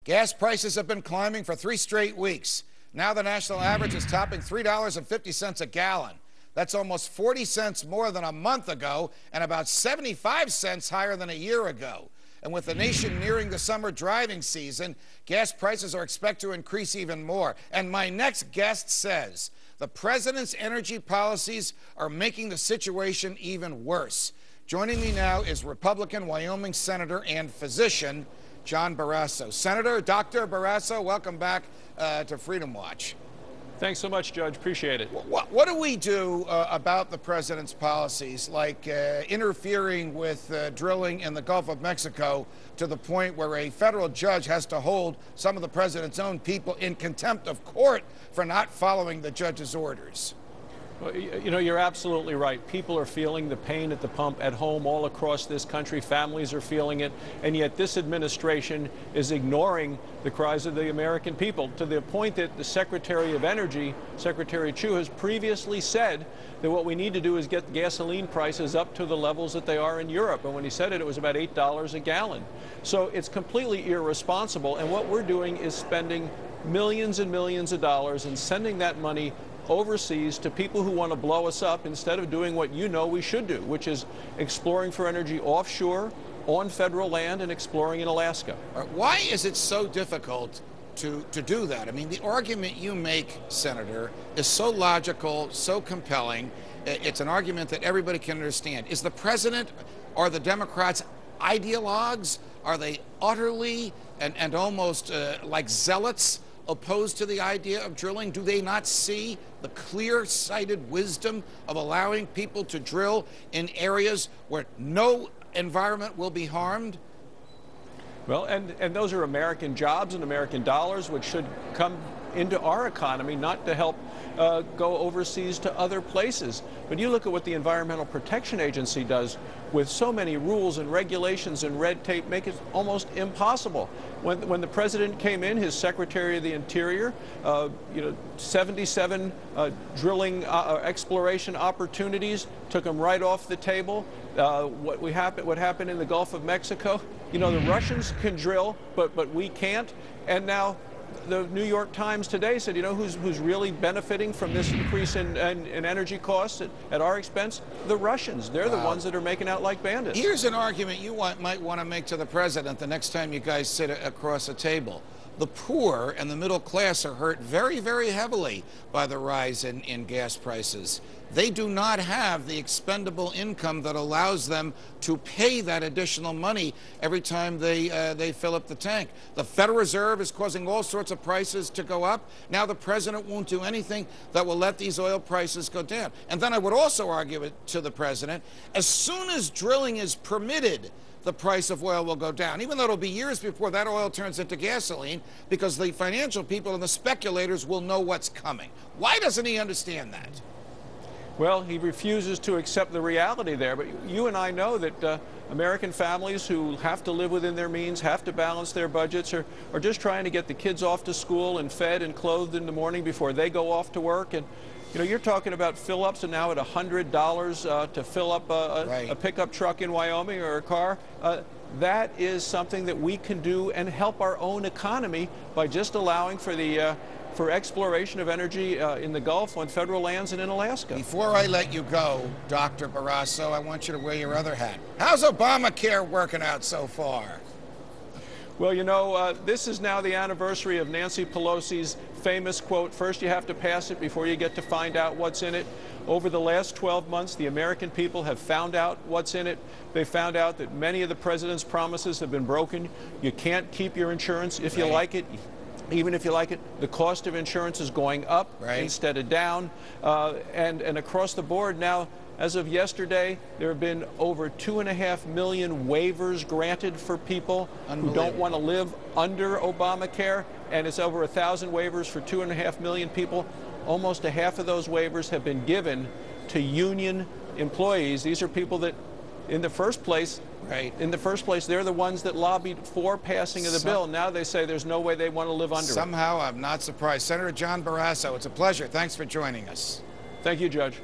Gas prices have been climbing for 3 straight weeks. Now the national average is topping $3.50 a gallon. That's almost 40 cents more than a month ago and about 75 cents higher than a year ago. And with the nation nearing the summer driving season, gas prices are expected to increase even more. And my next guest says the president's energy policies are making the situation even worse. Joining me now is Republican Wyoming Senator and physician John Barrasso. Senator, Dr. Barrasso, welcome back to Freedom Watch. Thanks so much, Judge. Appreciate it. What do we do about the president's policies, like interfering with drilling in the Gulf of Mexico to the point where a federal judge has to hold some of the president's own people in contempt of court for not following the judge's orders? Well, you know, you're absolutely right. People are feeling the pain at the pump at home all across this country. Families are feeling it. And yet this administration is ignoring the cries of the American people to the point that the Secretary of Energy, Secretary Chu, has previously said that what we need to do is get gasoline prices up to the levels that they are in Europe. And when he said it, it was about $8 a gallon. So it's completely irresponsible. And what we're doing is spending millions and millions of dollars and sending that money overseas to people who want to blow us up instead of doing what you know we should do, which is exploring for energy offshore, on federal land, and exploring in Alaska. Why is it so difficult to do that? I mean, the argument you make, Senator, is so logical, so compelling. It's an argument that everybody can understand. Is the president, are the Democrats ideologues? Are they utterly and almost like zealots opposed to the idea of drilling? Do they not see the clear-sighted wisdom of allowing people to drill in areas where no environment will be harmed? Well, and those are American jobs and American dollars, which should come into our economy, not to help go overseas to other places. But you look at what the Environmental Protection Agency does with so many rules and regulations and red tape, make it almost impossible. When the president came in, his Secretary of the Interior, 77 drilling exploration opportunities, took them right off the table. What happened in the Gulf of Mexico, you know, the Russians can drill, but we can't. And now the New York Times today said, you know, who's really benefiting from this increase in energy costs at our expense? The Russians. They're the ones that are making out like bandits. Here's an argument you might want to make to the president the next time you guys sit across a table. The poor and the middle class are hurt very, very heavily by the rise in gas prices. They do not have the expendable income that allows them to pay that additional money every time they fill up the tank. The Federal Reserve is causing all sorts of prices to go up. Now the president won't do anything that will let these oil prices go down. And then I would also argue it to the president, as soon as drilling is permitted, the price of oil will go down, even though it'll be years before that oil turns into gasoline, because the financial people and the speculators will know what's coming. Why doesn't he understand that? Well, he refuses to accept the reality there. But you and I know that American families who have to live within their means, have to balance their budgets, are just trying to get the kids off to school and fed and clothed in the morning before they go off to work. And you know, you're talking about fill-ups, and now at $100 to fill up a pickup truck in Wyoming or a car. That is something that we can do and help our own economy by just allowing for exploration of energy in the Gulf, on federal lands, and in Alaska. Before I let you go, Dr. Barrasso, I want you to wear your other hat. How's Obamacare working out so far? Well, you know, this is now the anniversary of Nancy Pelosi's famous quote, "First you have to pass it before you get to find out what's in it." Over the last 12 months, the American people have found out what's in it. They found out that many of the president's promises have been broken. You can't keep your insurance if you like it. Even if you like it, the cost of insurance is going up instead of down. And across the board now, as of yesterday, there have been over 2.5 million waivers granted for people who don't want to live under Obamacare, and it's over 1,000 waivers for 2.5 million people. Almost a half of those waivers have been given to union employees. These are people that, in the first place, they're the ones that lobbied for passing of the bill. Now they say there's no way they want to live under it. Somehow, I'm not surprised. Senator John Barrasso, it's a pleasure. Thanks for joining us. Thank you, Judge.